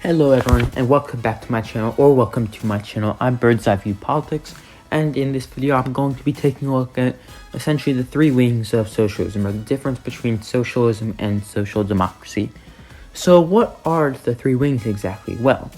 Hello everyone and welcome back to my channel, or welcome to my channel. I'm Bird's Eye View Politics, and in this video I'm going to be taking a look at essentially the three wings of socialism, or the difference between socialism and social democracy. So what are the three wings exactly? Well,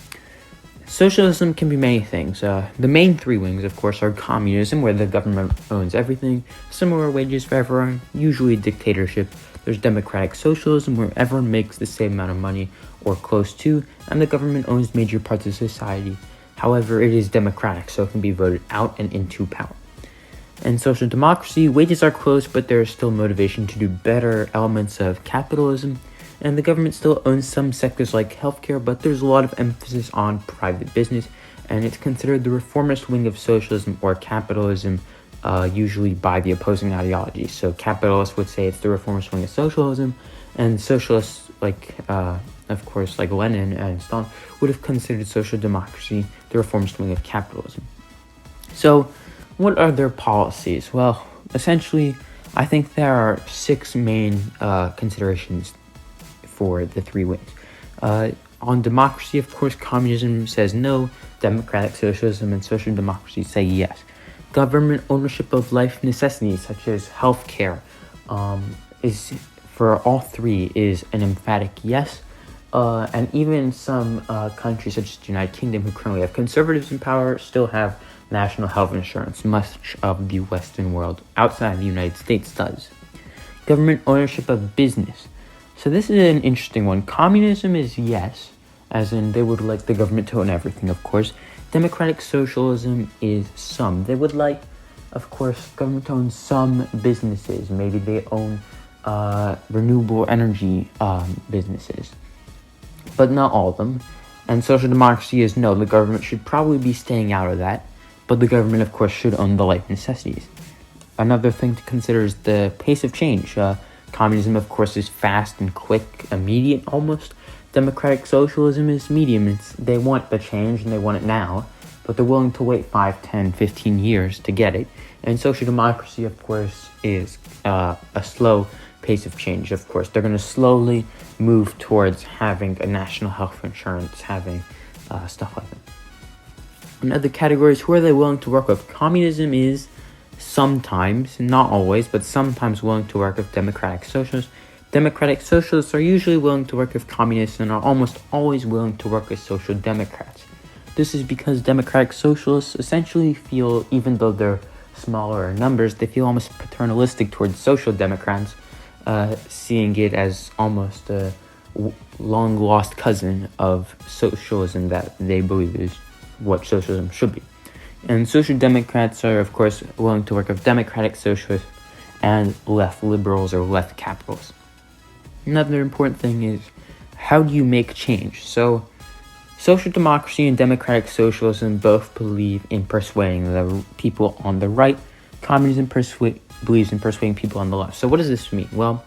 socialism can be many things. The main three wings, of course, are communism, where the government owns everything, similar wages for everyone, usually dictatorship. There's democratic socialism, where everyone makes the same amount of money, or close to, and the government owns major parts of society. However, it is democratic, so it can be voted out and into power. In social democracy, wages are close, but there is still motivation to do better elements of capitalism, and the government still owns some sectors like healthcare, but there's a lot of emphasis on private business, and it's considered the reformist wing of socialism or capitalism, usually by the opposing ideology. So capitalists would say it's the reformist wing of socialism, and socialists, of course, like Lenin and Stalin, would have considered social democracy the reformist wing of capitalism. So what are their policies? Well, essentially, I think there are six main considerations for the three wings. On democracy, of course, communism says no, democratic socialism and social democracy say yes. Government ownership of life necessities, such as healthcare, is for all three is an emphatic yes. And even some countries such as the United Kingdom, who currently have conservatives in power, still have national health insurance. Much of the Western world outside the United States does. Government ownership of business. So this is an interesting one. Communism is yes, as in they would like the government to own everything, of course. Democratic socialism is some. They would like, of course, government to own some businesses. Maybe they own renewable energy businesses, but not all of them. And social democracy is no, the government should probably be staying out of that, but the government, of course, should own the life necessities. Another thing to consider is the pace of change. Communism, of course, is fast and quick, immediate almost. Democratic socialism is medium. They want the change and they want it now, but they're willing to wait 5, 10, 15 years to get it. And social democracy, of course, is a slow pace of change. Of course, they're going to slowly move towards having a national health insurance, having stuff like that. Another category is who are they willing to work with. Communism is sometimes, not always, but sometimes willing to work with democratic socialists. Democratic socialists are usually willing to work with communists and are almost always willing to work with social democrats. This is because democratic socialists essentially feel, even though they're smaller in numbers, they feel almost paternalistic towards social democrats, seeing it as almost a long-lost cousin of socialism that they believe is what socialism should be. And social democrats are, of course, willing to work with democratic socialists and left liberals or left capitalists. Another important thing is, how do you make change? So, social democracy and democratic socialism both believe in persuading the people on the right. Communism believes in persuading people on the left. So what does this mean? Well,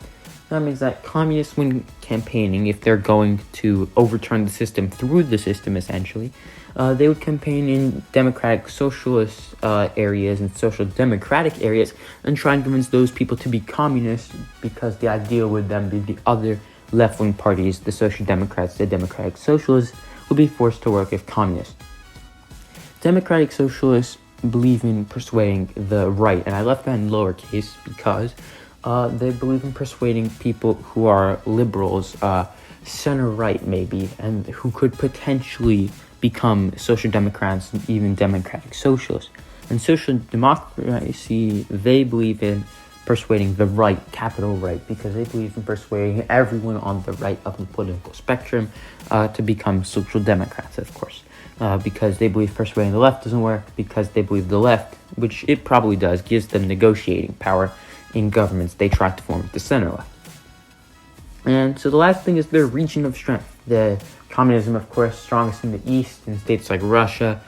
that means that communists, when campaigning, if they're going to overturn the system through the system, essentially, they would campaign in democratic socialist areas and social democratic areas and try and convince those people to be communists, because the idea would then be the other left-wing parties, the social democrats, the democratic socialists, would be forced to work with communists. Democratic socialists believe in persuading the right, and I left that in lowercase because they believe in persuading people who are liberals, center-right maybe, and who could potentially become social democrats and even democratic socialists. And social democracy, they believe in persuading the right, capital right, because they believe in persuading everyone on the right of the political spectrum to become social democrats, of course. Because they believe persuading the left doesn't work, because they believe the left, which it probably does, gives them negotiating power in governments they try to form with the center left. And so the last thing is their region of strength. The communism, of course, strongest in the East, in states like Russia,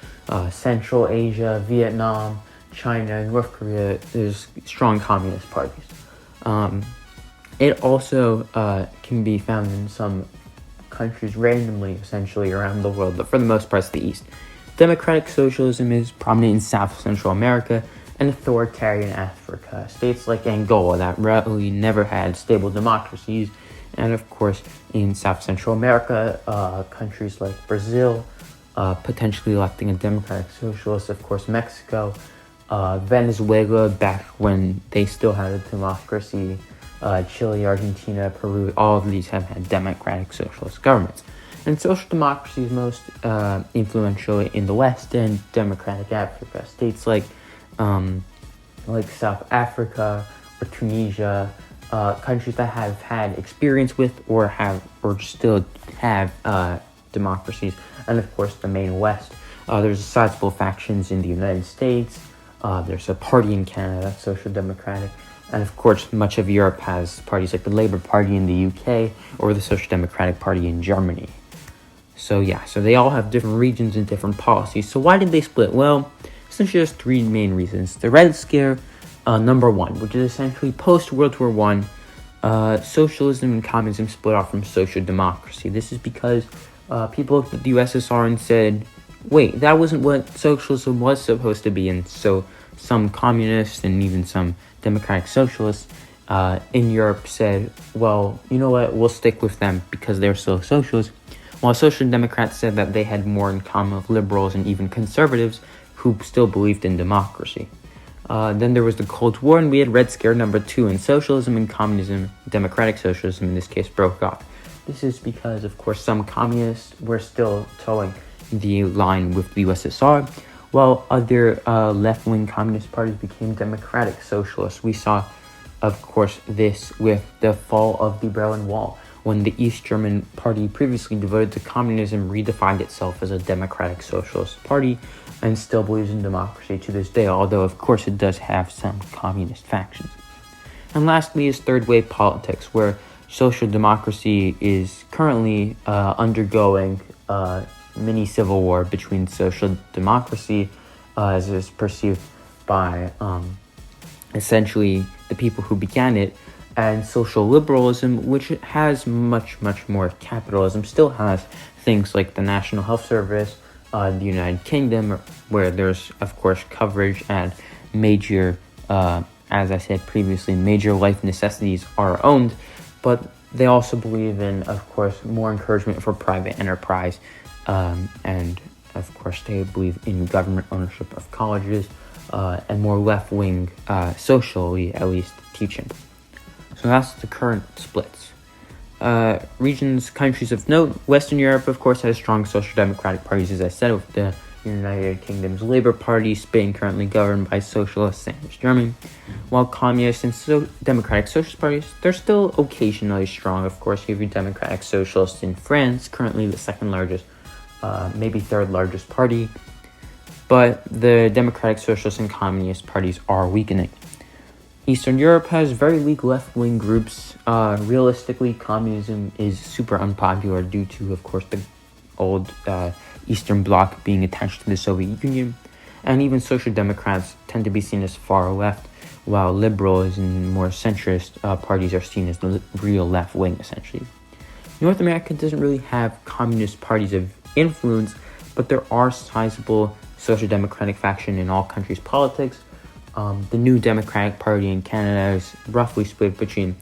Central Asia, Vietnam, China, North Korea. There's strong communist parties. It also can be found in some countries randomly, essentially, around the world, but for the most part, it's the East. Democratic socialism is prominent in South Central America and authoritarian Africa. States like Angola that really never had stable democracies And of course, in South Central America, countries like Brazil, potentially electing a democratic socialist, of course, Mexico, Venezuela, back when they still had a democracy, Chile, Argentina, Peru, all of these have had democratic socialist governments. And social democracy is most influential in the West and democratic Africa. States like South Africa or Tunisia, countries that have had experience with or still have democracies. And of course, the main West. There's sizable factions in the United States. There's a party in Canada, Social Democratic. And of course, much of Europe has parties like the Labour Party in the UK or the Social Democratic Party in Germany. So they all have different regions and different policies. So why did they split? Well, essentially there's three main reasons. The Red Scare, number one, which is essentially post-World War I, socialism and communism split off from social democracy. This is because people looked at the USSR and said, wait, that wasn't what socialism was supposed to be. And so some communists and even some democratic socialists in Europe said, well, you know what, we'll stick with them because they're still socialists. While social democrats said that they had more in common with liberals and even conservatives who still believed in democracy. Then there was the Cold War, and we had Red Scare number two, and socialism and communism, democratic socialism in this case, broke off. This is because, of course, some communists were still towing the line with the USSR, while other left-wing communist parties became democratic socialists. We saw, of course, this with the fall of the Berlin Wall, when the East German party, previously devoted to communism, redefined itself as a democratic socialist party and still believes in democracy to this day, although of course it does have some communist factions. And lastly is third wave politics, where social democracy is currently undergoing a mini civil war between social democracy, as is perceived by essentially the people who began it, and social liberalism, which has much more capitalism, still has things like the National Health Service, the United Kingdom, where there's, of course, coverage and major, as I said previously, major life necessities are owned, but they also believe in, of course, more encouragement for private enterprise, and, of course, they believe in government ownership of colleges, and more left-wing, socially, at least, teaching. So that's the current splits. Regions, countries of note. Western Europe, of course, has strong social democratic parties, as I said, with the United Kingdom's Labour Party, Spain currently governed by socialists, same as Germany. While communist and democratic socialist parties, they're still occasionally strong. Of course, you have your democratic socialists in France, currently the second largest, maybe third largest party. But the democratic socialist and communist parties are weakening. Eastern Europe has very weak left-wing groups. Realistically, communism is super unpopular due to, of course, the old Eastern Bloc being attached to the Soviet Union. And even social democrats tend to be seen as far left, while liberals and more centrist parties are seen as the real left-wing, essentially. North America doesn't really have communist parties of influence, but there are sizable social democratic faction in all countries' politics. The new Democratic Party in Canada is roughly split between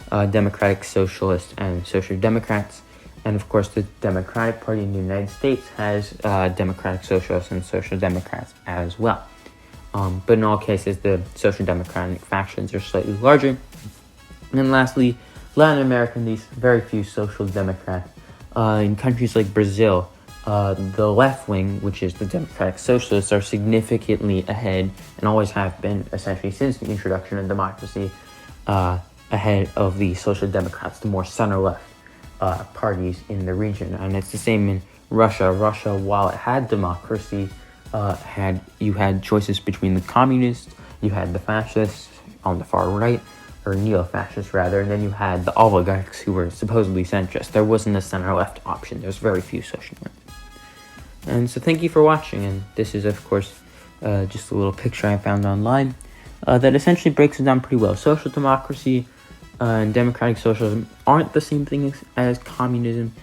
Democratic Socialists and Social Democrats. And of course, the Democratic Party in the United States has Democratic Socialists and Social Democrats as well. But in all cases, the Social Democratic factions are slightly larger. And then lastly, Latin America needs very few Social Democrats. In countries like Brazil, the left wing, which is the Democratic Socialists, are significantly ahead and always have been, essentially, since the introduction of democracy, ahead of the Social Democrats, the more center-left parties in the region. And it's the same in Russia. Russia, while it had democracy, you had choices between the communists, you had the fascists on the far right, or neo-fascists rather, and then you had the oligarchs who were supposedly centrist. There wasn't a center-left option. There's very few social left. And so thank you for watching, and this is, of course, just a little picture I found online that essentially breaks it down pretty well. Social democracy and democratic socialism aren't the same thing as communism,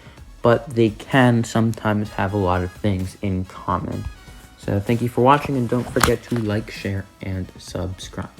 but they can sometimes have a lot of things in common. So thank you for watching, and don't forget to like, share, and subscribe.